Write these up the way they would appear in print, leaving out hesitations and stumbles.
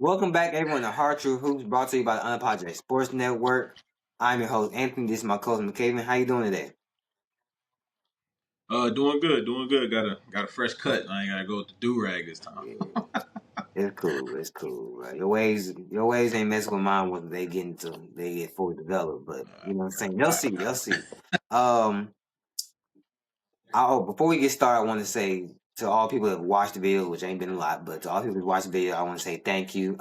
Welcome back, everyone, to Hard True Hoops, brought to you by the Unapologetic Sports Network. I'm your host, Anthony. This is my cousin, Michavan. How you doing today? Doing good, doing good. Got a fresh cut. I ain't gotta go with the do rag this time. Yeah, it's cool. It's cool. Right? Your ways ain't messing with mine when they get fully developed. But you know what I'm saying. You'll see. You'll see. Um, before we get started, I want to say to all people that have watched the video, which ain't been a lot, but to all people that watched the video, I want to say thank you.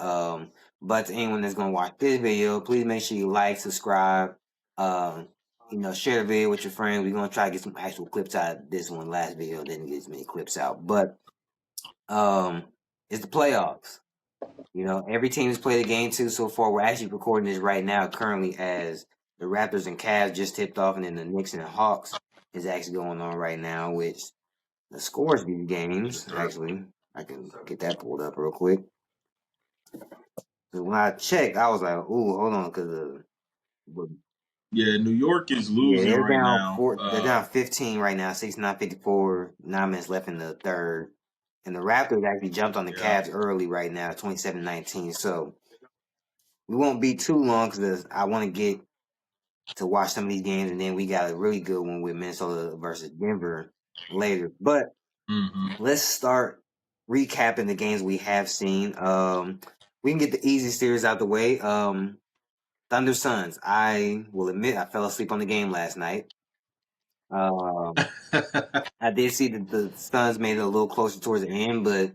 But to anyone that's gonna watch this video, please make sure you like, subscribe, um, share the video with your friends. We're gonna try to get some actual clips out of this one. Last video didn't get as many clips out, but um, it's the playoffs. Every team has played a game too so far. We're actually recording this right now, currently, as the Raptors and Cavs just tipped off, and then the Knicks and the Hawks is actually going on right now, which the scores of these Yes, games, sir. actually, I can get that pulled up real quick. So when I checked, I was like, "Ooh, hold on," because Yeah, New York is yeah, losing they're right down now. four. They're down 15 right now, 69-54. 9 minutes left in the third, and the Raptors actually jumped on the Yeah, Cavs early right now, 27-19. So we won't be too long because I want to get to watch some of these games, and then we got a really good one with Minnesota versus Denver later. But hmm let's start recapping the games we have seen. We can get the easy series out the way. Thunder Suns. I will admit I fell asleep on the game last night. Um, I did see that the Suns made it a little closer towards the end, but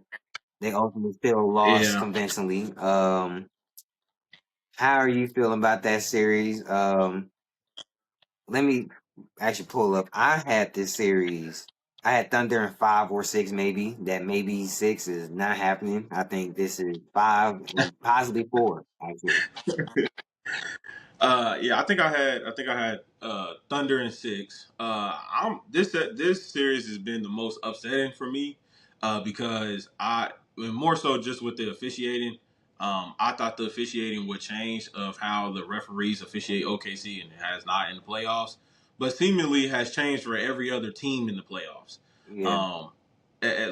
they ultimately still lost yeah. convincingly. How are you feeling about that series? Let me actually pull up. I had this series. I had Thunder in 5 or 6, maybe. That maybe 6 is not happening. I think this is 5 and possibly 4, actually. Yeah. I think I had Thunder in six. I'm this series has been the most upsetting for me because and more so just with the officiating. I thought the officiating would change of how the referees officiate OKC, and it has not in the playoffs, but seemingly has changed for every other team in the playoffs. Yeah. Um,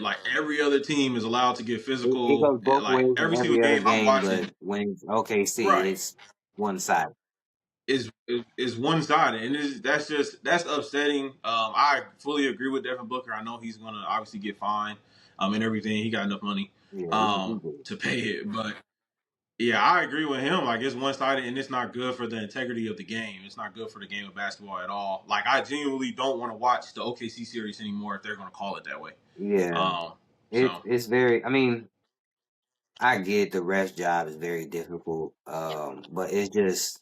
like every other team is allowed to get It physical. goes both Like ways in every single every other game I'm game, but watching, when it's OKC, right? it's one side. Is one sided, and that's upsetting. I fully agree with Devin Booker. I know he's gonna obviously get fined, and everything. He got enough money, Yeah, he did. to pay it. But yeah, I agree with him. Like it's one sided, and it's not good for the integrity of the game. It's not good for the game of basketball at all. Like I genuinely don't want to watch the OKC series anymore if they're gonna call it that way. Yeah. Um, It's so it's very, I mean, I get the ref's job is very difficult. But it's just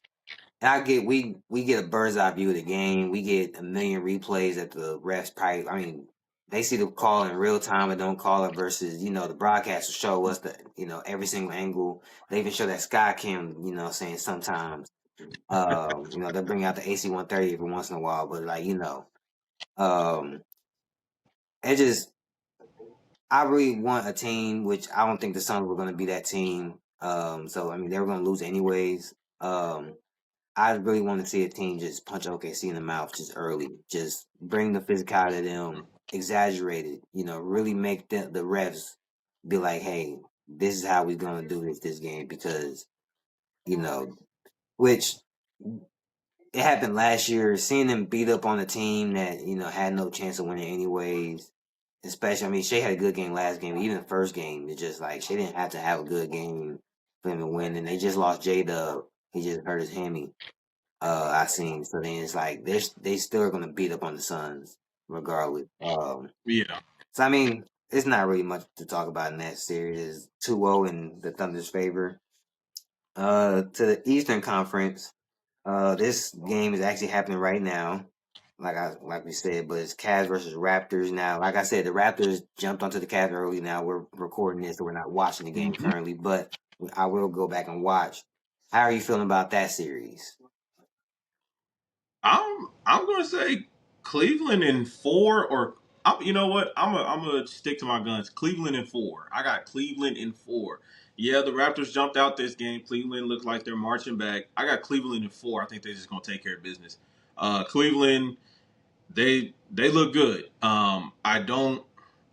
I get we get a bird's eye view of the game. We get a million replays that the refs probably. I mean, they see the call in real time and don't call it versus the broadcast will show us the every single angle. They even show that sky cam. Saying sometimes they'll bring out the AC-130 every once in a while, but um, it just I really want a team, which I don't think the Suns were going to be that team. So I mean they were going to lose anyways. I really want to see a team just punch OKC in the mouth just early, just bring the physicality to them, exaggerate it, really make the refs be like, hey, this is how we're gonna do this game because you know, which it happened last year, seeing them beat up on a team that had no chance of winning anyways. Especially, I mean, Shea had a good game last game, even the first game. It's just like Shea didn't have to have a good game for him to win, and they just lost J Dub. He just hurt his hammy. I seen. So then it's like they still are gonna beat up on the Suns regardless. yeah, So I mean, it's not really much to talk about in that series. It's 2-0 in the Thunder's favor. To the Eastern Conference, this game is actually happening right now. Like we said, but it's Cavs versus Raptors now. Like I said, the Raptors jumped onto the Cavs early. Now we're recording this, so we're not watching the game hmm currently. But I will go back and watch. How are you feeling about that series? I'm gonna say Cleveland in four, or you know what? I'm gonna stick to my guns. Cleveland in four. I got Cleveland in four. Yeah, the Raptors jumped out this game. Cleveland looks like they're marching back. I got Cleveland in four. I think they're just gonna take care of business. Cleveland, they look good. I don't.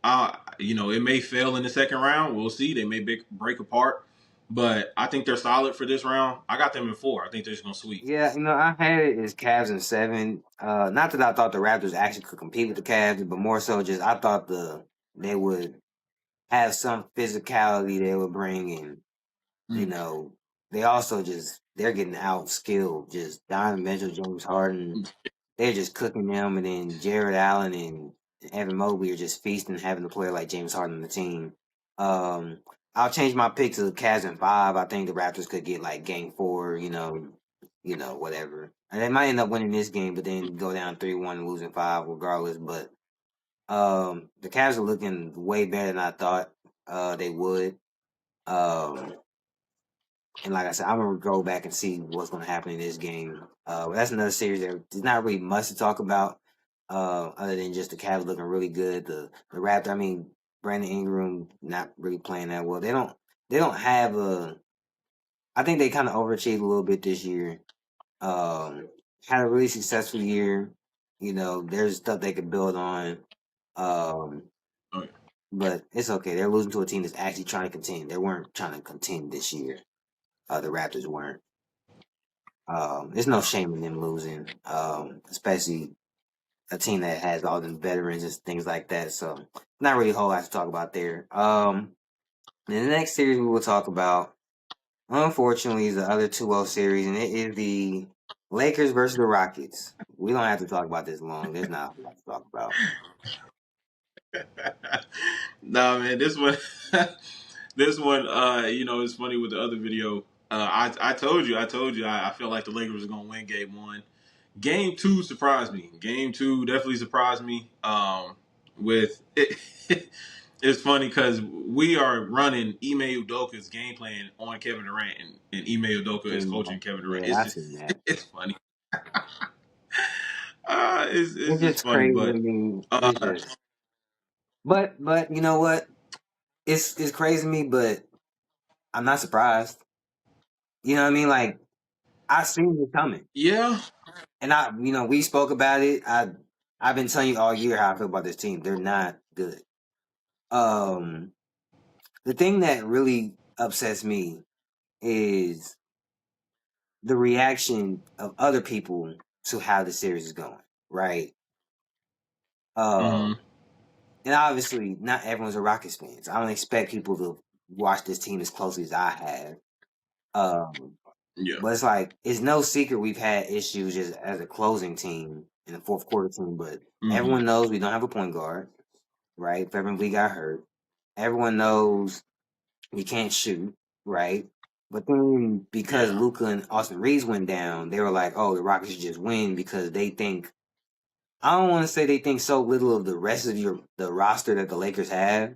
It may fail in the second round. We'll see. They may break apart. but I think they're solid for this round. I got them in 4. I think they're just gonna sweep. Yeah, I had it as Cavs in 7. Not that I thought the Raptors actually could compete with the Cavs, but more so just I thought they would have some physicality they would bring in. You Mm. know, they also they're getting out skilled. Just Donovan Mitchell, James Harden, they're just cooking them, and then Jared Allen and Evan Mobley are just feasting, having a player like James Harden on the team. Um, I'll change my pick to the Cavs in 5. I think the Raptors could get like Game 4. Whatever, and they might end up winning this game, but then go down 3-1 and losing 5 regardless. But the Cavs are looking way better than I thought they would. Um, and like I said, I'm gonna go back and see what's gonna happen in this game. But that's another series that there's not really much to talk about, other than just the Cavs looking really good. The Raptors, I mean, Brandon Ingram not really playing that well. They don't have a. I think they kind of overachieved a little bit this year. Had a really successful year. There's stuff they could build on. Um, Oh, yeah. but it's okay. They're losing to a team that's actually trying to contend. They weren't trying to contend this year. The Raptors weren't. There's no shame in them losing, especially a team that has all them veterans and things like that. So, not really a whole lot to talk about there. The next series we will talk about, unfortunately, is the other 2-0 series, and it is the Lakers versus the Rockets. We don't have to talk about this long. There's not a whole lot to talk about. Nah, man, this one, this one, it's funny with the other video. I felt like the Lakers were gonna win Game 1. Game 2 surprised me. Game 2 definitely surprised me. With it, it's funny because we are running Ime Udoka's game plan on Kevin Durant, and Ime Udoka is And, coaching Kevin Durant. yeah, It's I just, seen that. it's funny. It's It's just just funny, crazy to but me. uh, It's just, but you know what? It's crazy to me, but I'm not surprised. You know what I mean? Like I seen it coming, yeah. and we spoke about it. I've been telling you all year how I feel about this team. They're not good. Um, the thing that really upsets me is the reaction of other people to how the series is going. Right? Hmm. Um, and obviously, not everyone's a Rockets fans. I don't expect people to watch this team as closely as I have. Um, Yeah. But it's like it's no secret we've had issues just as a closing team in the fourth quarter team. But Hmm. everyone knows we don't have a point guard, right? Fevin Lee got hurt. Everyone knows we can't shoot, right? But then because Yeah. Luca and Austin Reeves went down, they were like, "Oh, the Rockets should just win," because they think. I don't want to say they think so little of the rest of the roster that the Lakers have,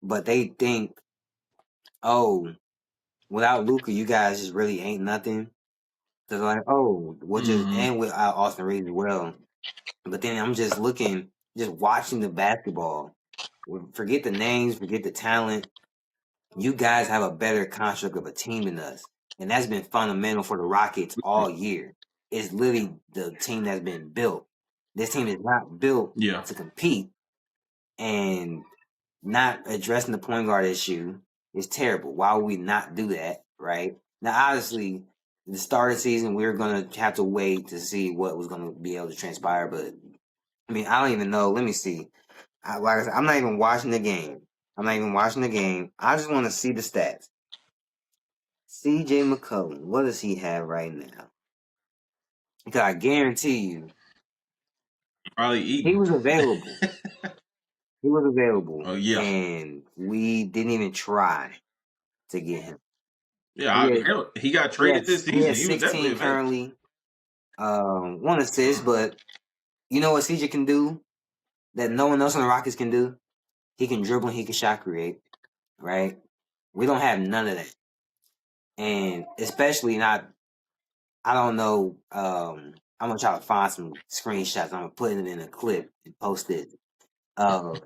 but they think, "Oh, without Luca, you guys just really ain't nothing." So they're like, oh, we'll just Hmm. end with Austin Reeves as well. But then I'm just looking, just watching the basketball. Forget the names, forget the talent. You guys have a better construct of a team than us. And that's been fundamental for the Rockets all year. It's literally the team that's been built. This team is not built Yeah. to compete. And not addressing the point guard issue is terrible. Why would we not do that, right? Now, obviously, the start of the season, we are going to have to wait to see what was going to be able to transpire. But, I mean, I don't even know. Let me see. Like I said, I'm not even watching the game. I'm not even watching the game. I just want to see the stats. CJ McCollum, what does he have right now? Because I guarantee you, Probably he eating. was available. He was available. Oh yeah. And we didn't even try to get him. Yeah. He had Hell, he got traded this Yes, he season. has He was definitely 16 available. currently. One assist, but you know what CJ can do that no one else on the Rockets can do? He can dribble and he can shot create, right? We don't have none of that. And especially not, I don't know, I'm gonna try to find some screenshots. I'm gonna put it in a clip and post it. Uh,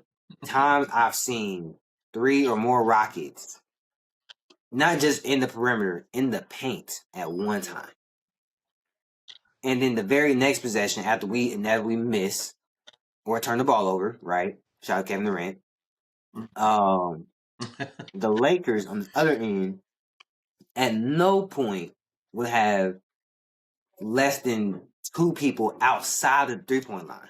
Times I've seen 3 or more Rockets, not just in the perimeter, in the paint at one time. And then the very next possession, after we inevitably miss or turn the ball over, right? Shout out Kevin Durant. Um, the Lakers on the other end at no point would have less than two people outside the 3 point line.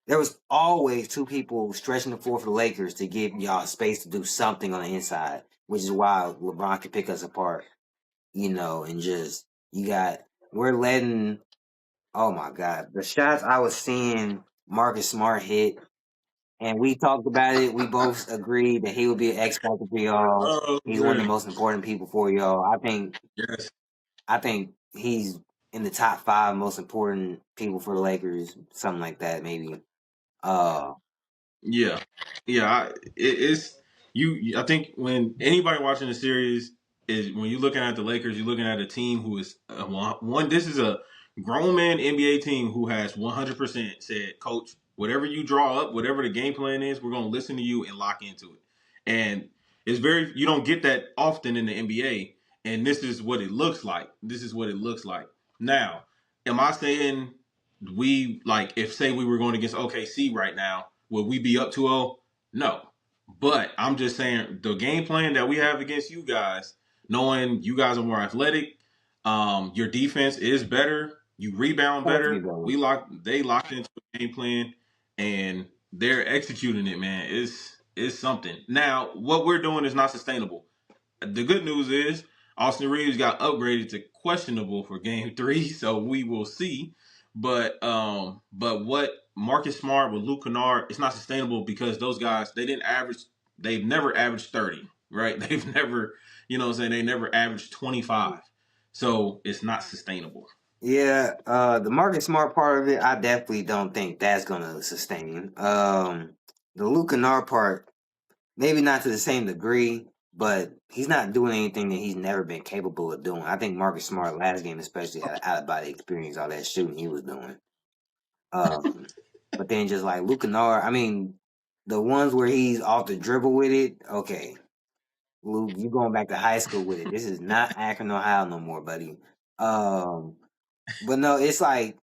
There was always two people stretching the floor for the Lakers to give y'all space to do something on the inside, which is why LeBron can pick us apart, and just we're letting. Oh my God, the shots I was seeing Marcus Smart hit, and we talked about it. We both agreed that he would be an X factor for y'all. Oh He's one of the man, most important people for y'all. yes, I think he's in the top five most important people for the Lakers, something like that, maybe. Uh, yeah, yeah. It's you. I think when anybody watching the series is when you're looking at the Lakers, you're looking at a team who is one. This is a grown man NBA team who has 100% said, "Coach, whatever you draw up, whatever the game plan is, we're going to listen to you and lock into it." And it's very you don't get that often in the NBA. And this is what it looks like. This is what it looks like. Now, am I saying we like if say we were going against OKC right now, would we be up 2-0? No. But I'm just saying the game plan that we have against you guys, knowing you guys are more athletic, your defense is better, you rebound has to be better. better. They locked into a game plan and they're executing it, man. It's something. Now, what we're doing is not sustainable. The good news is Austin Reeves got upgraded to questionable for game 3, so we will see. But what Marcus Smart with Luke Kennard, it's not sustainable because those guys they've never averaged 30, right? They've never, what I'm saying, they never averaged 25. So it's not sustainable. Yeah, the Marcus Smart part of it, I definitely don't think that's gonna sustain. The Luke Kennard part, maybe not to the same degree, but he's not doing anything that he's never been capable of doing. I think Marcus Smart last game especially had out of body experience, all that shooting he was doing. Um, but then just like Luke Kennard, I mean, the ones where he's off the dribble with it, okay, Luke, you going back to high school with it. This is not Akron, Ohio no more, buddy. Um, but no, it's like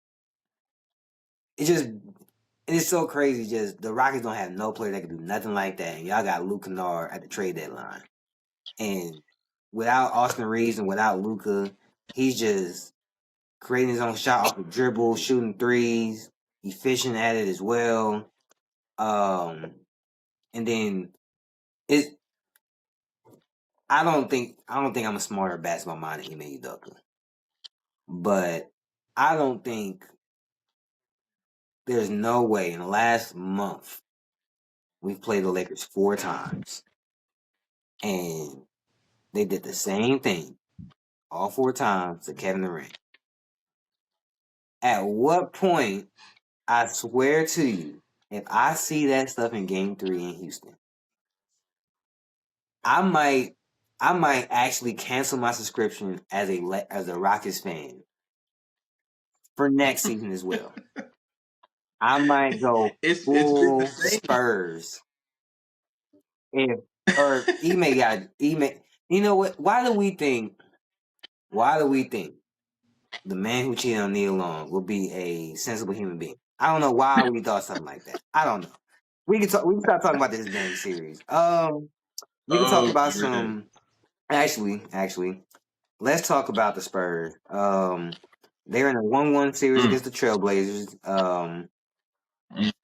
it's so crazy. Just the Rockets don't have no player that can do nothing like that, and y'all got Luke Kennard at the trade deadline. And without Austin Reeves and without Luca, he's just creating his own shot off the dribble, shooting threes, efficient at it as well. Um, and then it. I don't think I'm a smarter basketball mind than Ime Udoka, but I don't think there's no way in the last month we've played the Lakers 4 times and they did the same thing all 4 times to Kevin Durant. At what point, I swear to you, if I see that stuff in Game 3 in Houston, I might, I might actually cancel my subscription as a Rockets fan for next season as well. I might go It's been the full same. Spurs if or Ime got Ime. You know what? Why do we think? Why do we think the man who cheated on Neil Long will be a sensible human being? I don't know why we thought something like that. I don't know. We can talk. We can start talking about this dang series. We can talk Oh about man. some. Actually, let's talk about the Spurs. They're in a 1-1 series Mm, against the Trailblazers.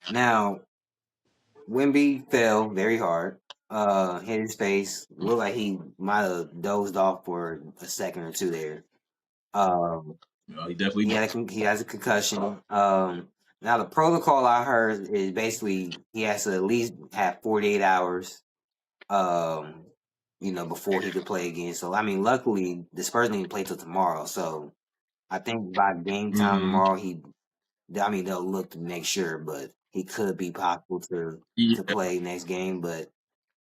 Now Wimby fell very hard. Hit his face. Looked like he might have dozed off for a second or two there. Um, he definitely did. he has a concussion. Now the protocol I heard is basically he has to at least have 48 hours. Um, before he could play again. So I mean, luckily the Spurs didn't play till tomorrow. So I think by game time Mm-hmm. tomorrow, they'll look to make sure, but he could be possible to Yeah. play next game. But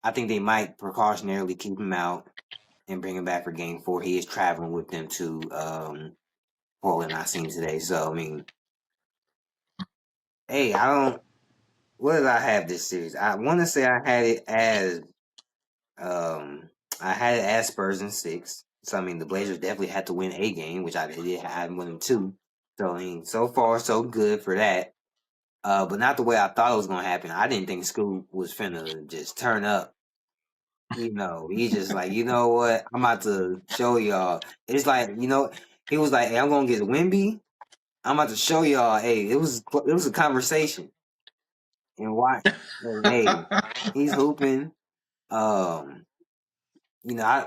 I think they might precautionarily keep him out and bring him back for game 4. He is traveling with them to Portland. I seen today. So I mean, hey, I don't. What did I have this series? I want to say um I had it as Spurs in 6. So I mean, the Blazers definitely had to win a game, which I did. I had won them 2. So I mean, so far so good for that. But not the way I thought it was gonna happen. I didn't think Scoot was finna just turn up He's just like, you know what? I'm about to show y'all. It's like, he was like, hey, I'm gonna get Wimby. I'm about to show y'all. Hey, it was a conversation, and why? And hey, he's hooping. Um, I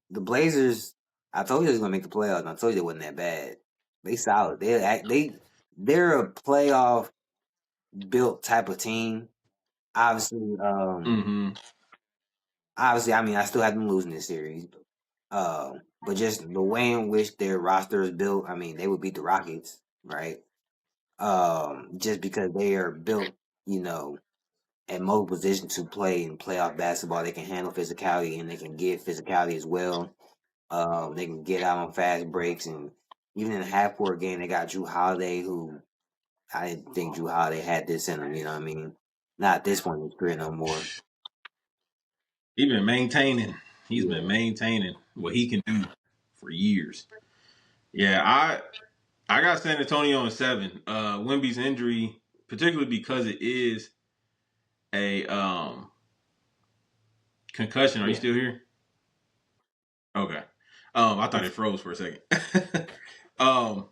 the Blazers. I told you they was gonna make the playoffs. And I told you they wasn't that bad. They solid. They're a playoff built type of team. Obviously, hmm I mean, I still have them losing this series. But just the way in which their roster is built, I mean, they would beat the Rockets, right? Just because they are built, you know, at most position to play in playoff basketball. They can handle physicality and they can give physicality as well. They can get out on fast breaks, and even in a half court game, they got Drew Holiday, who I didn't think Drew Holiday had this in him. You know what I mean? Not at this point in his career no more. He been maintaining. He's been Yeah, maintaining what he can do for years. Yeah, I got San Antonio in 7. Wemby's injury, particularly because it is a concussion. Are you yeah. still here? Okay. I thought it froze for a second. um,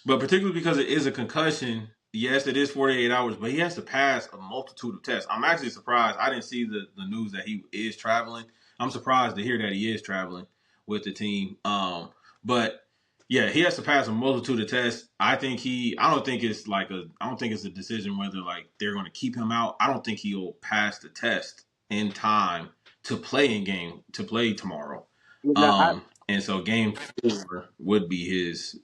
but particularly because it is a concussion, yes, it is 48 hours, but he has to pass a multitude of tests. I'm actually surprised. I didn't see the news that he is traveling. I'm surprised to hear that he is traveling with the team. But yeah, he has to pass a multitude of tests. I don't think it's a decision whether like they're going to keep him out. I don't think he'll pass the test in time to play tomorrow. You know, And so game 4 would be his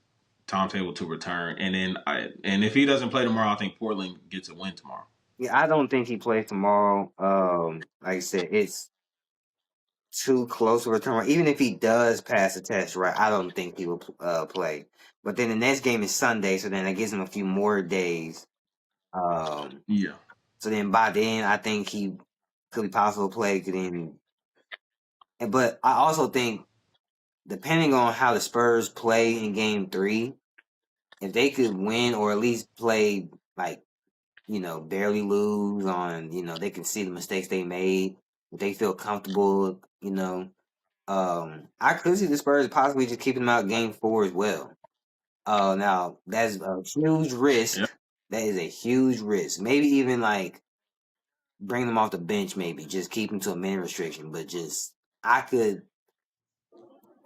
timetable to return. And if he doesn't play tomorrow, I think Portland gets a win tomorrow. I don't think he plays tomorrow. Like I said, it's too close to return. Even if he does pass the test, right, I don't think he will play. But then the next game is Sunday, so then that gives him a few more days. Um, Yeah. so then by then, I think he could be possible to play. But I also think depending on how the Spurs play in Game 3, if they could win or at least play like barely lose on, they can see the mistakes they made. If they feel comfortable, I could see the Spurs possibly just keeping them out Game 4 as well. Now that's a huge Yeah. risk. That is a huge risk. Maybe even like bring them off the bench, maybe just keep them to a minute restriction. But just I could,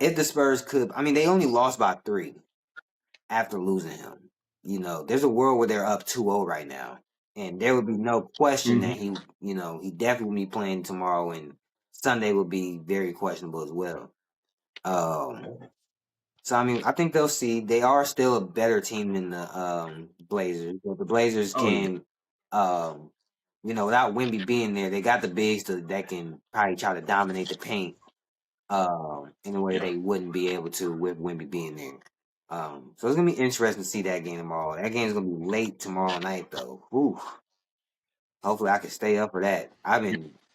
if the Spurs could. I mean, they only lost by 3 after losing him. There's a world where they're up 2-0 right now, and there would be no question hmm that he definitely will be playing tomorrow, and Sunday will be very questionable as well. Um, so I mean, I think they'll see they are still a better team than the Blazers. But the Blazers Oh yeah. can, um, without Wemby being there, they got the bigs that can probably try to dominate the paint in a way Yeah. they wouldn't be able to with Wemby being there. So it's gonna be interesting to see that game tomorrow. That game's gonna be late tomorrow night though. Whew. Hopefully I can stay up for that.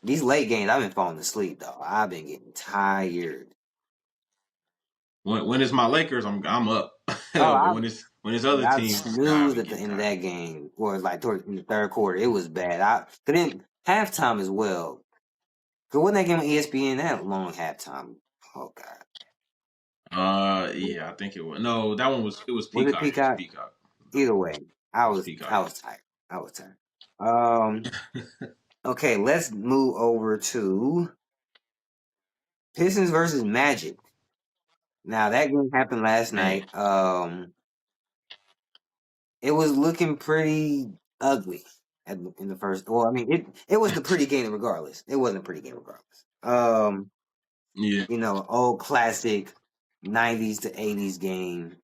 These late games I've been falling asleep though. I've been getting tired. When it's my Lakers, I'm up. Oh, But when it's other I teams, I've snoozed been at the getting end of tired. that game, or like toward in the third quarter. It was bad. But then halftime as well. Cause wasn't that game on ESPN that long halftime? Oh God, Yeah, I think it was. No, that one was. It was was it Peacock. It was Peacock? Peacock. Either way, I It's was Peacock. I was tired. I was tired. Um. Okay, let's move over to Pistons versus Magic. Now that game happened last Man. night. It was looking pretty ugly in the first. Well, I mean, it was the pretty game regardless. It wasn't a pretty game regardless. Yeah. Old classic '90s to '80s game.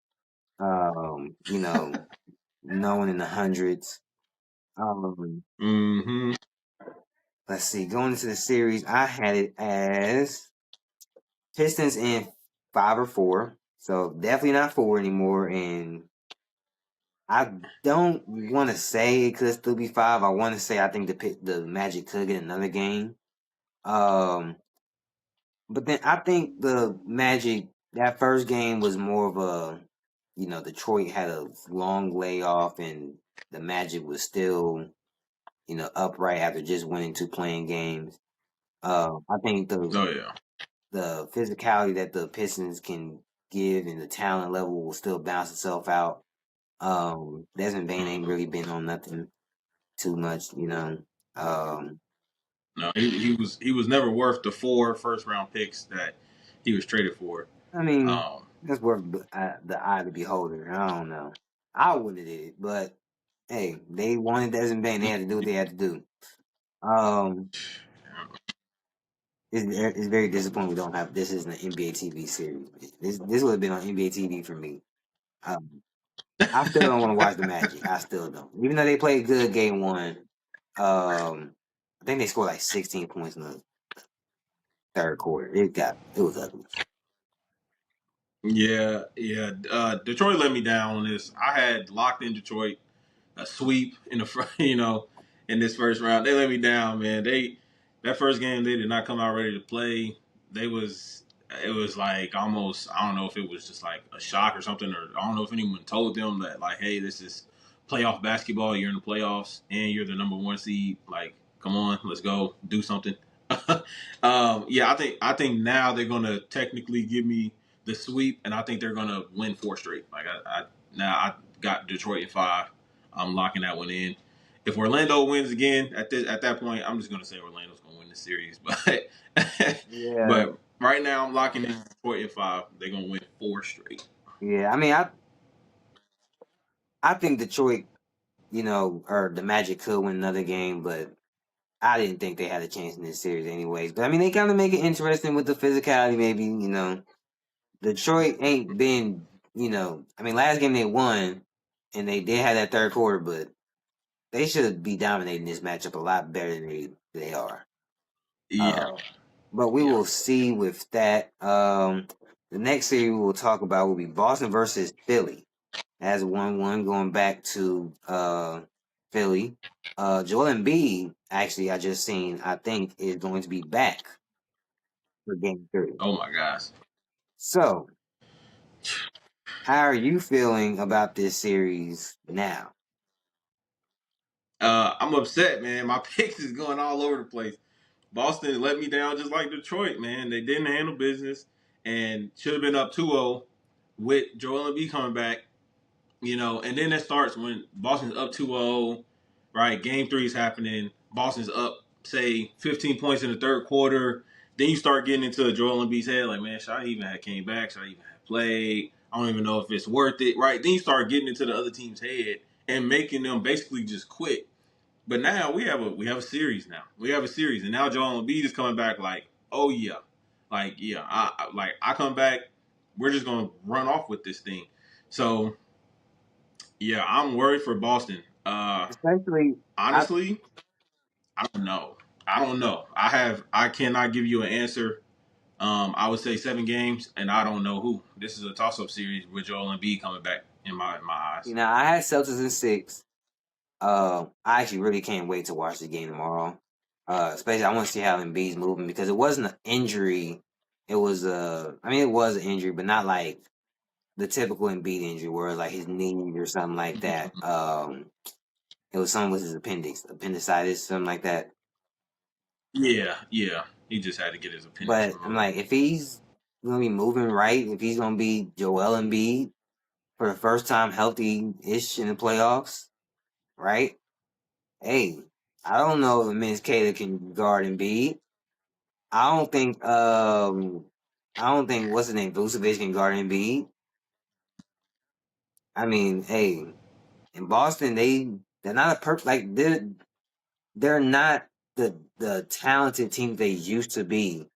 No one in the hundreds. Um, hmm let's see. Going into the series, I had it as Pistons in 5 or 4. So definitely not 4 anymore. And I don't want to say it could still be 5. I want to say I think the Magic could get another game. Um, but then I think the Magic that first game was more of a, Detroit had a long layoff and the Magic was still, upright after just winning 2 playing games. I think Oh yeah. the physicality that the Pistons can give and the talent level will still balance itself out. Desmond Bain ain't Mhm. really been on nothing too much, you know. Um, No, he was never worth the 4 first round picks that he was traded for. I mean, Um, that's worth the eye of the beholder. I don't know. I wouldn't have did it, but hey, they wanted Desmond Bain. They had to do what they had to do. Um, it's very disappointing we don't have this is an NBA TV series. This would have been on NBA TV for me. Um, I still don't want to watch the Magic. I still don't. Even though they played good game one, I think they scored like 16 points in the third quarter. It was ugly. yeah, yeah. Detroit let me down on this. I had locked in Detroit a sweep in the front, in this first round. They let me down, man. That first game they did not come out ready to play. They was it was like almost I don't know if it was just like a shock or something, or I don't know if anyone told them that like, hey, this is playoff basketball. You're in the playoffs and you're the number one seed. Like, come on, let's go do something. Yeah, I think now they're gonna technically give me the sweep, and I think they're gonna win 4 straight. Like I got Detroit in 5. I'm locking that one in. If Orlando wins again at that point, I'm just gonna say Orlando's gonna win the series. But Yeah, but right now I'm locking in Detroit in 5. They're gonna win 4 straight. yeah. I mean, I think Detroit, or the Magic could win another game, but I didn't think they had a chance in this series anyways. But I mean, they kind of make it interesting with the physicality, maybe. Detroit ain't been, I mean, last game they won, and they did have that third quarter, but they should be dominating this matchup a lot better than they are. Yeah, Uh, but we yeah. will see with that. The next series we will talk about will be Boston versus Philly. As 1-1 going back to Philly. Joel Embiid, actually, I just seen, I think, is going to be back for game three. Oh my gosh. So, how are you feeling about this series now? I'm upset, man. My picks is going all over the place. Boston let me down just like Detroit, man. They didn't handle business and should have been up 2-0 with Joel Embiid coming back. And then it starts when Boston's up 2-0, right? Game three is happening. Boston's up, say, 15 points in the third quarter. Then you start getting into Joel Embiid's head, like, man, should I even have came back? Should I even have played? I don't even know if it's worth it, right? Then you start getting into the other team's head and making them basically just quit. But now we have a series now. We have a series, and now Joel Embiid is coming back like, oh yeah, like yeah, I come back. We're just gonna run off with this thing. So yeah, I'm worried for Boston. Especially, I Honestly, I don't know. I don't know. I cannot give you an answer. I would say 7 games, and I don't know who. This is a toss-up series with Joel Embiid coming back in my eyes. I had Celtics in six. I actually really can't wait to watch the game tomorrow. Especially I want to see how Embiid's moving because it wasn't an injury. It was I mean, it was an injury, but not like the typical Embiid injury where it's like his knee or something like that. It was something with his appendicitis, something like that. Yeah, yeah. He just had to get his appendix But I'm removed. like, if he's gonna be moving right, if he's gonna be Joel Embiid for the first time healthy-ish in the playoffs, right? Hey, I don't know if Vince Cater can guard Embiid. I don't think I don't think what's his name Vucevic can guard Embiid. I mean, hey, in Boston they're not a like they're not the talented team they used to be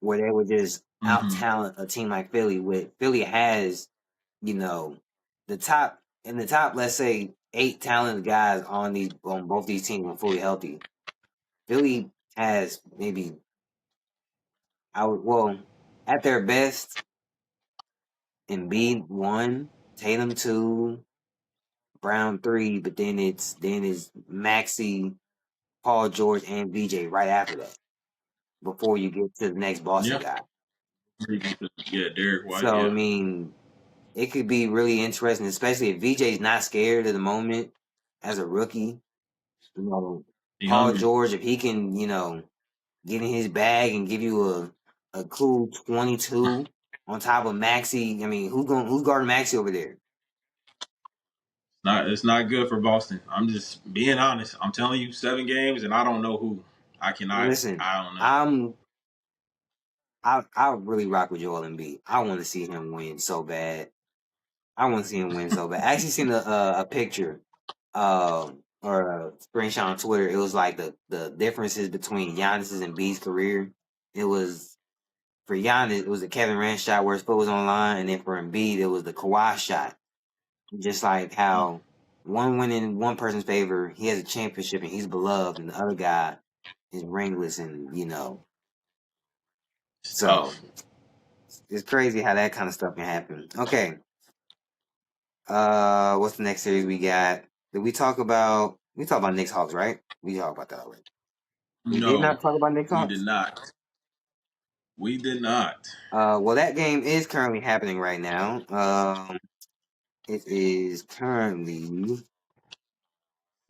where they would just out Hmm. talent a team like Philly. With Philly has, you know, the top, let's say 8 talented guys on both these teams when fully healthy. Philly has maybe at their best, Embiid 1, Tatum 2, Brown 3, but then it's Maxi, Paul George, and VJ right after that before you get to the next Boston Yeah. guy. Yeah, Derek White. So I Yeah. mean, it could be really interesting, especially if VJ's not scared at the moment as a rookie. You know, He Paul hungry. George, if he can, get in his bag and give you a cool 22 on top of Maxi. I mean, who's guarding Maxi over there? Not it's not good for Boston. I'm just being honest. I'm telling you, 7 games, and I don't know who. I cannot. Listen, I don't know. I really rock with Joel Embiid. I want to see him win so bad. I want to see him win so bad. I actually seen a picture, or a screenshot on Twitter. It was like the differences between Giannis's and Embiid's career. It was for Giannis, it was the Kevin Durant shot where his foot was on the line, and then for Embiid, it was the Kawhi shot. Just like Mm, how one went in one person's favor, he has a championship and he's beloved, and the other guy is ringless, and it's so tough. it's crazy how that kind of stuff can happen. Okay, what's the next series we got? Did we talk about? We talked about Knicks Hawks, right? We talked about that already. We did No, not talk about Knicks we did Hawks. not. We did not. Well, that game is currently happening right now. It is currently.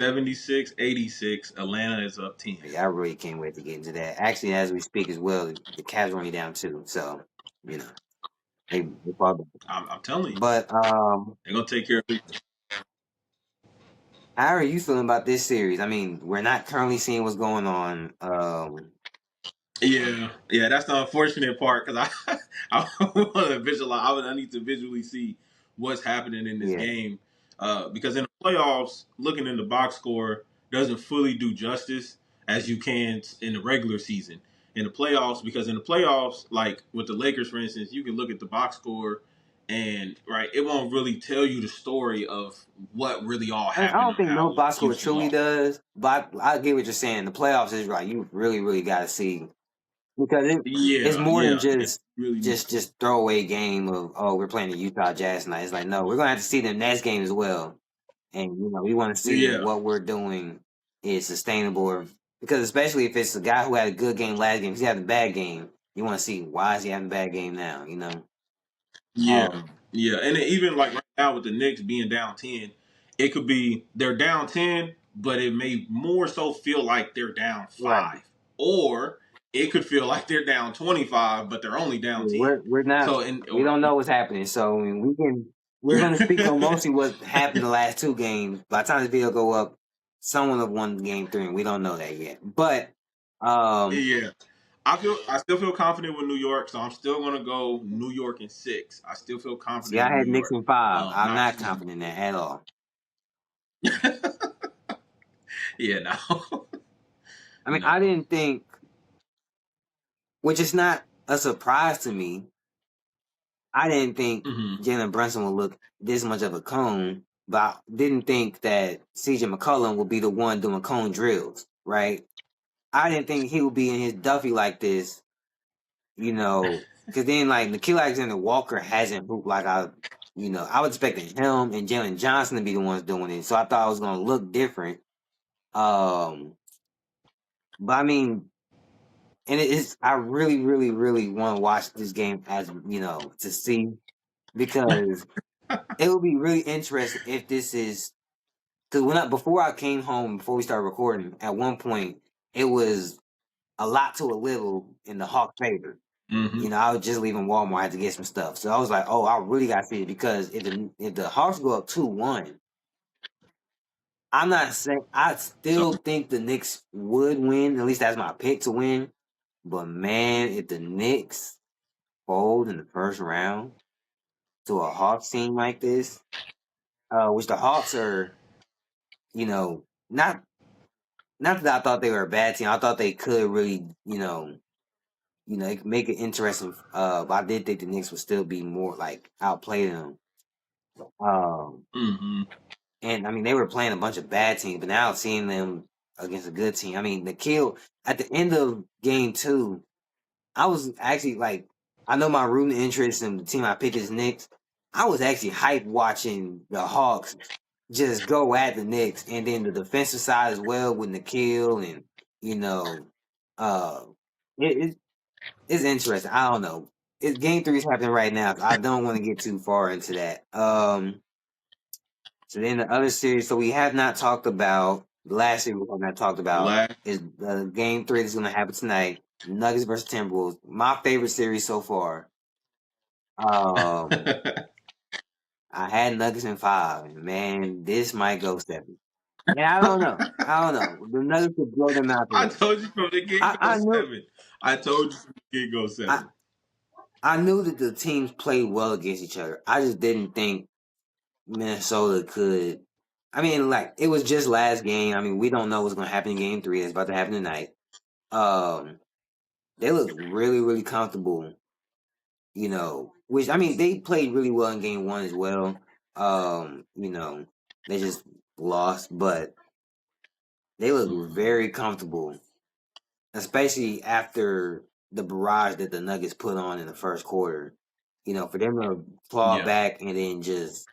76-86. Atlanta is up 10. Yeah, I really can't wait to get into that. Actually, as we speak as well, the Cavs are only down two, so you know they fall back. I'm telling you, But they're gonna take care of it. how are you feeling about this series? I mean, we're not currently seeing what's going on. Yeah, yeah, that's the unfortunate part because I want to visualize. I need to visually see what's happening in this Yeah, game because in the playoffs, looking in the box score doesn't fully do justice as you can in the regular season. In the playoffs, because in the playoffs, like with the Lakers, for instance, you can look at the box score and right, it won't really tell you the story of what really all I happened don't on think no how Bosco Houston truly lost. does, but I get what you're saying. The playoffs is right. You really, really got to see because it's Yeah, more than yeah, yeah, just really do. just throwaway game of, oh, we're playing the Utah Jazz tonight. It's like, no, we're gonna have to see the next game as well. And we want to see if Yeah, what we're doing is sustainable, or because especially if it's a guy who had a good game last game, if he's having a bad game, you want to see why is he having a bad game now, yeah, Um, yeah. And then even like right now with the Knicks being down 10, it could be they're down 10, but it may more so feel like they're down right. 5. Or it could feel like they're down 25, but they're only down 10. We're not, So in we or don't know what's happening, so I mean, we're going to speak on mostly what happened the last two games. By the time this video go up, someone have won game three, and we don't know that yet. But um, yeah. I still feel confident with New York, so I'm still gonna go New York in 6. I still feel see, confident I with New had Knicks York. in five. I'm Not not sure. confident in that at all. Yeah, no. I mean, I No. didn't think, which is not a surprise to me. I didn't think Hmm. Jalen Brunson would look this much of a cone, but I didn't think that CJ McCollum would be the one doing cone drills, right? I didn't think he would be in his Duffy like this, because then like Nikhil Alexander Walker hasn't hooped like I was expecting him and Jalen Johnson to be the ones doing it, so I thought it was gonna look different. Um, but I mean, and it is I really, really, really want to watch this game as to see because it would be really interesting if this is because before I came home before we started recording. At one point, it was a lot to a little in the Hawk favor. Hmm. I was just leaving Walmart. I had to get some stuff, so I was like, "Oh, I really got to see it," because if the Hawks go up 2-1, I'm not saying I So. still think the Knicks would win. At least that's my pick to win. But man, if the Knicks fold in the first round to a Hawks team like this, which the Hawks are, not not that I thought they were a bad team. I thought they could really, it could make it interesting. But I did think the Knicks would still be more like outplay them. Um, Hmm. and I mean they were playing a bunch of bad teams, but now seeing them against a good team. I mean, Nikhil at the end of game two, I was actually like, I know my rooting interest in the team I picked is Knicks. I was actually hyped watching the Hawks just go at the Knicks, and then the defensive side as well with Nikhil, and you know, uh, it's interesting. I don't know. Game three is happening right now. I don't want to get too far into that. So then the other series. So we have not talked about. the last series I talked The about last. is game three that's going to happen tonight. Nuggets versus Timberwolves. My favorite series so far. Um, I had Nuggets in five, and man, this might go seven. And I don't know. I don't know. The Nuggets could blow them out the I way. told you from the get go I knew. seven. I told you from the get go I, seven. I knew that the teams played well against each other. I just didn't think Minnesota could. I mean, like it was just last game. I mean, we don't know what's going to happen in game three. It's about to happen tonight. Um, they look really, really comfortable. Which I mean, they played really well in game one as well. They just lost, but they look Mm-hmm. very comfortable, especially after the barrage that the Nuggets put on in the first quarter. For them to claw Yeah. back and then just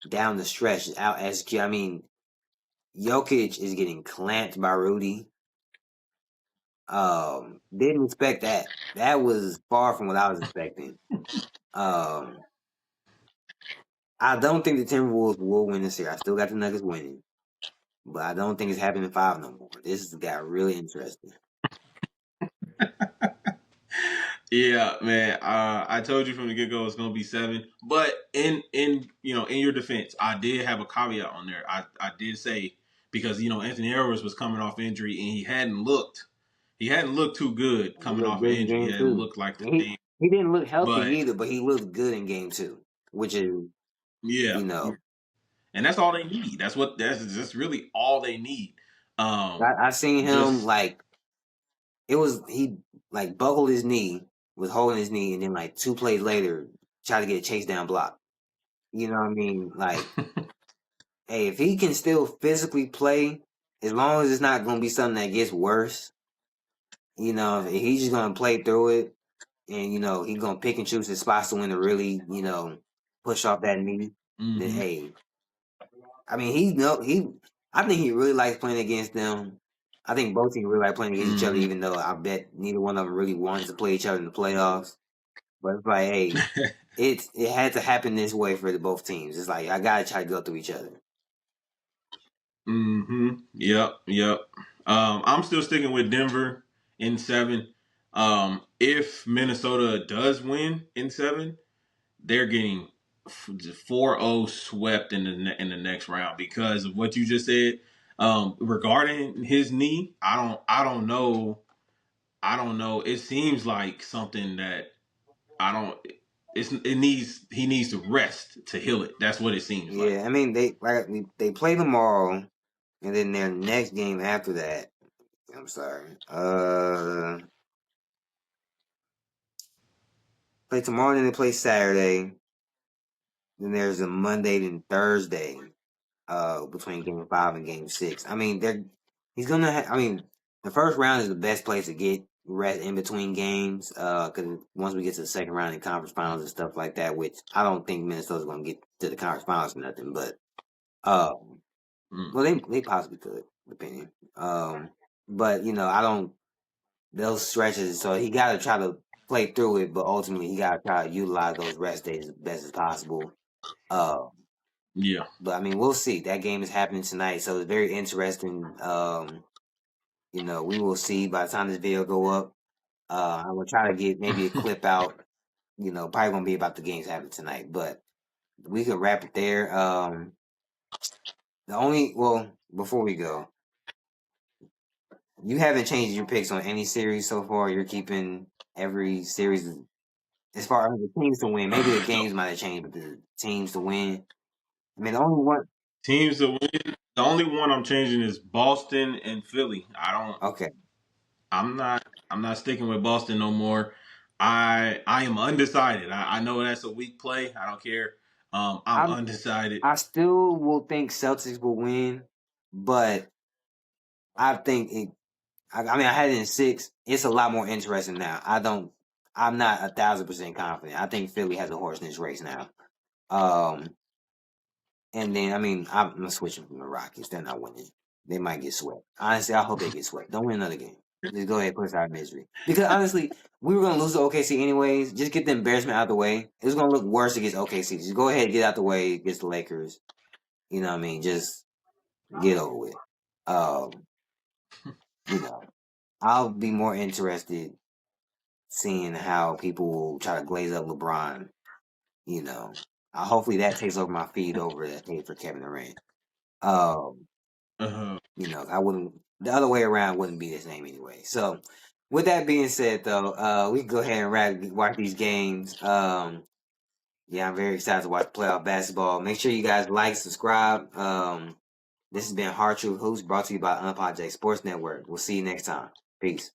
down the stretch out execute. I mean, Jokic is getting clamped by Rudy. Didn't expect that. That was far from what I was expecting. Um, I don't think the Timberwolves will win this year. I still got the Nuggets winning, but I don't think it's happening five no more. This has got really interesting. Yeah, man. I told you from the get go it's gonna be seven. But in your defense, I did have a caveat on there. I did say because Anthony Edwards was coming off injury and he hadn't looked too good He coming looked off of good in injury. He game hadn't two. looked like the And he same. he didn't look healthy But either, but he looked good in game two, which is yeah, you know and that's all they need. That's really all they need. Um, I seen him just like it was he like buckled his knee, was holding his knee, and then like 2 plays later tried to get a chase down block. You know what I mean? Like, hey, if he can still physically play, as long as it's not going to be something that gets worse, if he's just going to play through it, and he's going to pick and choose his spots to win to really, push off that knee. Then hmm hey, I mean, I think he really likes playing against them. I think both teams really like playing against each other, hmm even though I bet neither one of them really wants to play each other in the playoffs. But it's like, hey, it had to happen this way for the both teams. It's like I gotta try to go through each other. Yep. Yep. I'm still sticking with Denver in seven. If Minnesota does win in seven, they're getting 4-0 swept in the next round because of what you just said. Regarding his knee, I don't know. I don't know. It seems like something that I don't. He needs to rest to heal it. That's what it seems like. Yeah, I mean they play tomorrow, and then their next game after that. I'm sorry. Play tomorrow, then they play Saturday. Then there's a Monday, then Thursday. Between game five and game six. I mean, he's gonna. I mean, the first round is the best place to get rest in between games. Because once we get to the second round in conference finals and stuff like that, which I don't think Minnesota's gonna get to the conference finals or nothing, but Mm. well, they possibly could, depending. But I don't those stretches. So he got to try to play through it, but ultimately he got to try to utilize those rest days as best as possible. Uh, Yeah. but I mean, we'll see. That game is happening tonight, so it's very interesting. We will see by the time this video go up. I'm gonna try to get maybe a clip out. Probably gonna be about the games happening tonight, but we can wrap it there. Before we go, you haven't changed your picks on any series so far. You're keeping every series as far as the teams to win. Maybe the The games might have changed, but the teams to win. I mean, the only one. teams to win. The only one I'm changing is Boston and Philly. I don't. Okay, I'm not. I'm not sticking with Boston no more. I am undecided. I know that's a weak play. I don't care. I'm I'm. undecided. I still will think Celtics will win, but I think it. I mean, I had it in six. It's a lot more interesting now. I don't. I'm not 1,000% confident. I think Philly has a horse in this race now. Um, and then I mean, I'm switching from the Rockets. They're not winning. They might get swept. Honestly, I hope they get swept. Don't win another game. Just go ahead and put us out of misery. Because honestly, we were gonna lose to OKC anyways. Just get the embarrassment out of the way. It was gonna look worse against OKC. Just go ahead and get out the way against the Lakers. You know what I mean? Just get over with. Um, you know, I'll be more interested seeing how people will try to glaze up LeBron. You know, hopefully that takes over my feed over the hate for Kevin Durant. Um, Uh-huh. I wouldn't. The other way around wouldn't be the same anyway. So, with that being said, though, we can go ahead and watch these games. Yeah, I'm very excited to watch playoff basketball. Make sure you guys like, subscribe. This has been Hard Truth Hoops, brought to you by Unapologetic Sports Network. We'll see you next time. Peace.